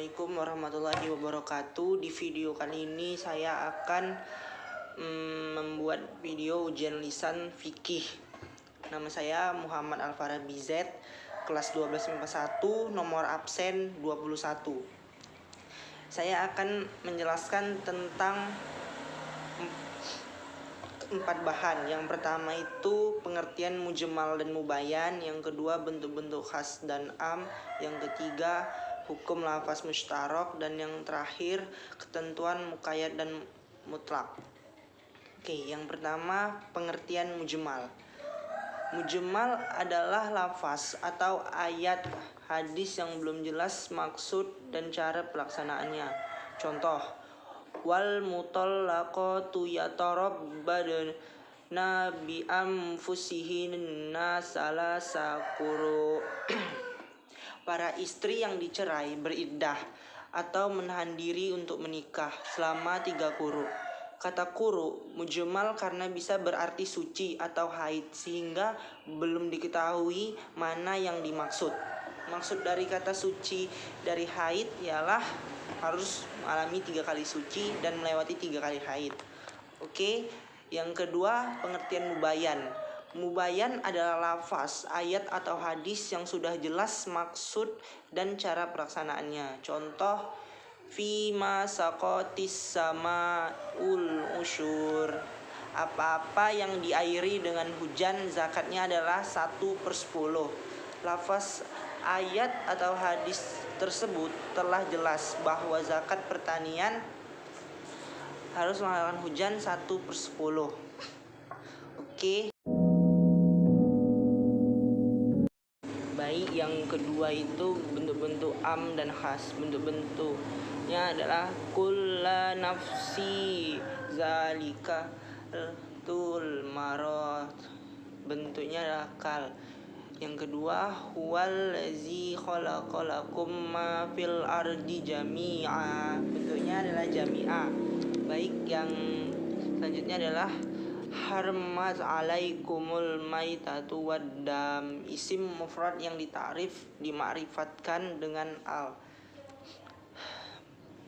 Assalamualaikum warahmatullahi wabarakatuh. Di video kali ini saya akan membuat video ujian lisan fikih. Nama saya Muhammad Al-Farabi Z, kelas 12 MIPA 1, nomor absen 21. Saya akan menjelaskan tentang 4 bahan. Yang pertama itu pengertian mujmal dan mubayan, yang kedua bentuk-bentuk khas dan am, yang ketiga hukum lafaz mustarok, dan yang terakhir ketentuan muqayyad dan mutlak. Oke, yang pertama pengertian mujmal. Mujmal adalah lafaz atau ayat hadis yang belum jelas maksud dan cara pelaksanaannya. Contoh, wal mutallaqatu yatarabbadna bi anfusihinna salasa quru. Para istri yang dicerai beriddah atau menahan diri untuk menikah selama 3 quru. Kata quru mujmal karena bisa berarti suci atau haid, sehingga belum diketahui mana yang dimaksud. Maksud dari kata suci dari haid ialah harus mengalami 3 kali suci dan melewati 3 kali haid. Oke, yang kedua pengertian mubayan. Mubayan adalah lafaz, ayat atau hadis yang sudah jelas maksud dan cara pelaksanaannya. Contoh, fima saqatis samaul usyur. Apa-apa yang diairi dengan hujan zakatnya adalah 1/10. Lafaz ayat atau hadis tersebut telah jelas bahwa zakat pertanian harus menggunakan hujan 1/10. Oke. Baik, yang kedua itu bentuk-bentuk am dan khas. Bentuk-bentuknya adalah kulla nafsi zalika tul marot. Bentuknya adalah kal. Yang kedua, huwallazi khalaqalakum ma fil ardi jami'a. Bentuknya adalah jami'a. Baik, yang selanjutnya adalah harmat alaikumul maitatu waddam. Isim mufrad yang ditakrif dimakrifatkan dengan al.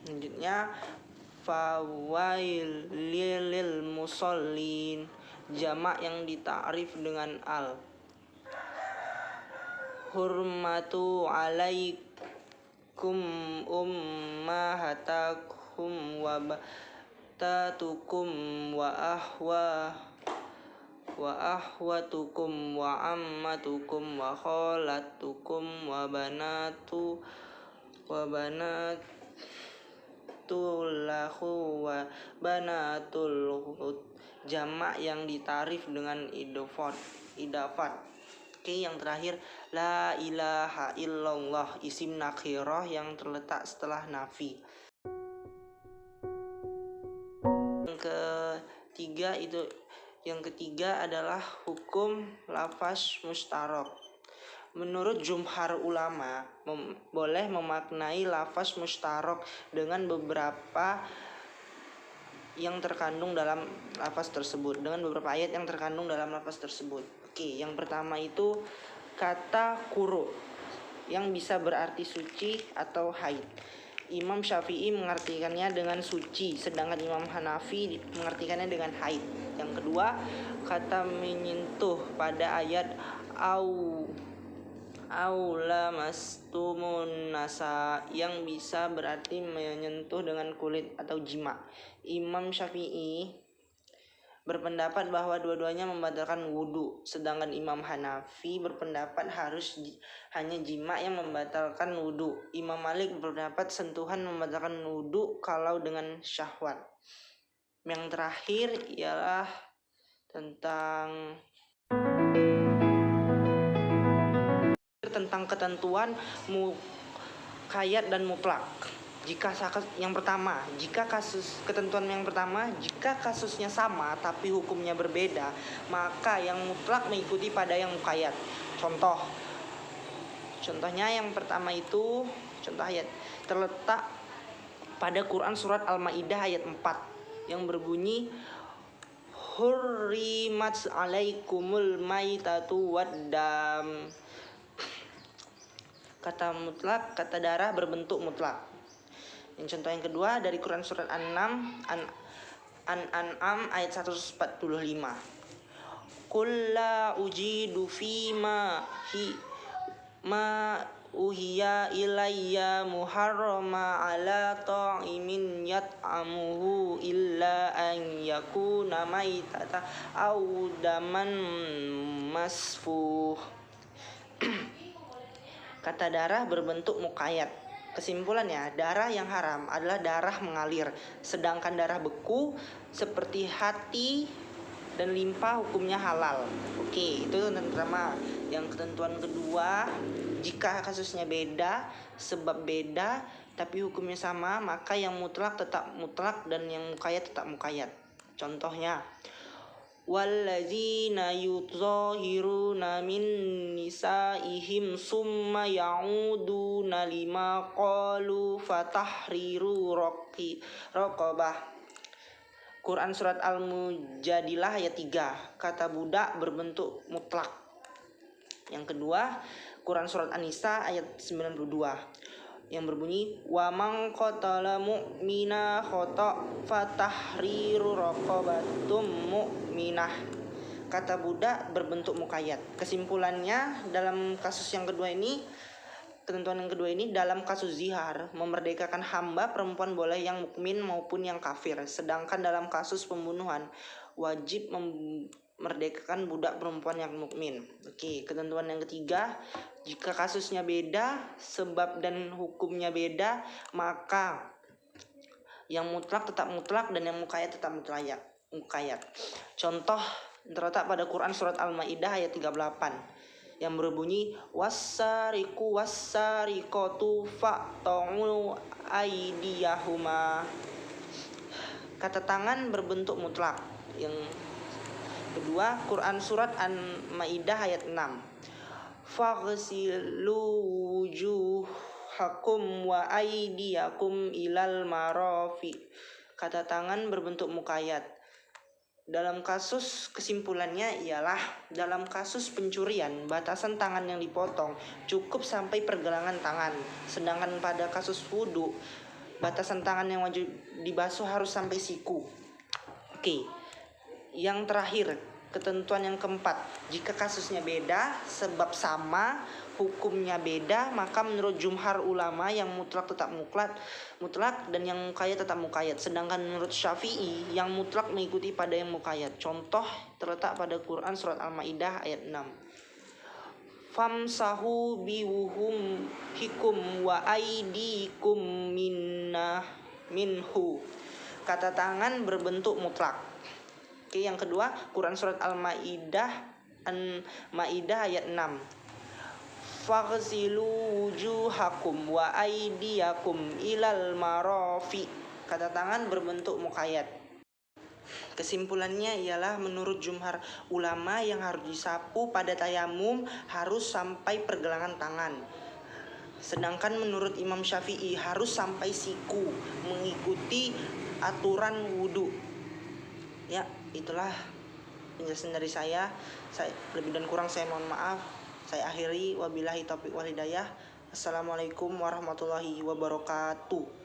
Selanjutnya, fawail lil musallin. Jamak yang ditakrif dengan al. Hurmatu alaikum ummahatakum wa tatukum wa ahwatukum wa ammatukum wa khalatukum wa banatulahu wa banatul khut. Jamak yang ditarif dengan idafat. Oke, yang terakhir la ilaha illallah, isim nakhirah yang terletak setelah nafi. Yang ketiga adalah hukum lafaz mustarok. Menurut jumhur ulama, boleh memaknai lafaz mustarok dengan beberapa yang terkandung dalam lafaz tersebut, dengan beberapa ayat yang terkandung dalam lafaz tersebut. Oke, yang pertama itu kata quru yang bisa berarti suci atau haid. Imam Syafi'i mengartikannya dengan suci, sedangkan Imam Hanafi mengartikannya dengan haid. Yang kedua, kata menyentuh pada ayat au lamastumun nasa yang bisa berarti menyentuh dengan kulit atau jima. Imam Syafi'i berpendapat bahwa dua-duanya membatalkan wudhu, sedangkan Imam Hanafi berpendapat harus hanya jima yang membatalkan wudhu. Imam Malik berpendapat sentuhan membatalkan wudhu kalau dengan syahwat. Yang terakhir ialah tentang ketentuan muqayyad dan mutlak. Jika kasusnya sama tapi hukumnya berbeda, maka yang mutlak mengikuti pada yang muqayyad. Contohnya yang pertama itu contoh ayat terletak pada Quran surat Al-Maidah ayat 4 yang berbunyi hurrimat alaikumul maitatu waddam. Kata mutlak, kata darah berbentuk mutlak. Yang contoh yang kedua dari Quran surat An-An'am ayat 145. Qul la ujidu fima ma uhiya ilayya muharrama ala ta'imin yat'amuhu illa an yakuna maitata aw daman masfuh. Kata darah berbentuk muqayyad. Kesimpulannya, darah yang haram adalah darah mengalir, sedangkan darah beku seperti hati dan limpa hukumnya halal. Oke, itu ketentuan pertama. Yang ketentuan kedua, jika kasusnya beda, sebab beda, tapi hukumnya sama, maka yang mutlak tetap mutlak dan yang muqayyad tetap muqayyad. Contohnya, walladzina yuzahiruna min nisaihim summa ya'uduna lima qalu fatahriru raqabah. Quran surat Al-Mujadilah ayat 3. Kata budak berbentuk mutlak. Yang kedua, Quran surat An-Nisa ayat 92 yang berbunyi wa man qatala mu'mina khata fatahriru raqabatum mu'minah. Kata budak berbentuk muqayyad. Kesimpulannya dalam kasus yang kedua ini, ketentuan yang kedua ini, dalam kasus zihar memerdekakan hamba perempuan boleh yang mukmin maupun yang kafir, sedangkan dalam kasus pembunuhan wajib memerdekakan budak perempuan yang mukmin. Oke, ketentuan yang ketiga, jika kasusnya beda, sebab dan hukumnya beda, maka yang mutlak tetap mutlak dan yang muqayyad tetap muqayyad. Contoh terletak pada Quran surat Al-Maidah ayat 38 yang berbunyi wassariqu wassariqatu faqta'u aydiyahuma. Kata tangan berbentuk mutlak. Yang kedua, Quran surat An-Maidah ayat 6. Faghsilu wujuhakum wa aydiyakum ilal marafi. Kata tangan berbentuk muqayyad. Dalam kasus kesimpulannya ialah dalam kasus pencurian, batasan tangan yang dipotong cukup sampai pergelangan tangan. Sedangkan pada kasus wudu, batasan tangan yang wajib dibasuh harus sampai siku. Oke. Yang terakhir, ketentuan yang keempat, jika kasusnya beda, sebab sama, hukumnya beda, maka menurut jumhur ulama yang mutlak tetap mutlak dan yang muqayyad tetap muqayyad. Sedangkan menurut Syafi'i yang mutlak mengikuti pada yang muqayyad. Contoh terletak pada Quran surat Al-Maidah ayat 6. Famsahu biwujuhikum wa aydikum minhu. Kata tangan berbentuk mutlak. Oke, yang kedua, Quran surat Al-Maidah ayat 6. Faghsilu wujuhakum wa aydiyakum ilal marafi. Kata tangan berbentuk muqayyad. Kesimpulannya ialah menurut jumhur ulama yang harus disapu pada tayamum harus sampai pergelangan tangan. Sedangkan menurut Imam Syafi'i harus sampai siku, mengikuti aturan wudu. Ya, itulah penjelasan dari saya. Lebih dan kurang saya mohon maaf. Saya akhiri, wabillahi taufiq wal hidayah. Assalamualaikum warahmatullahi wabarakatuh.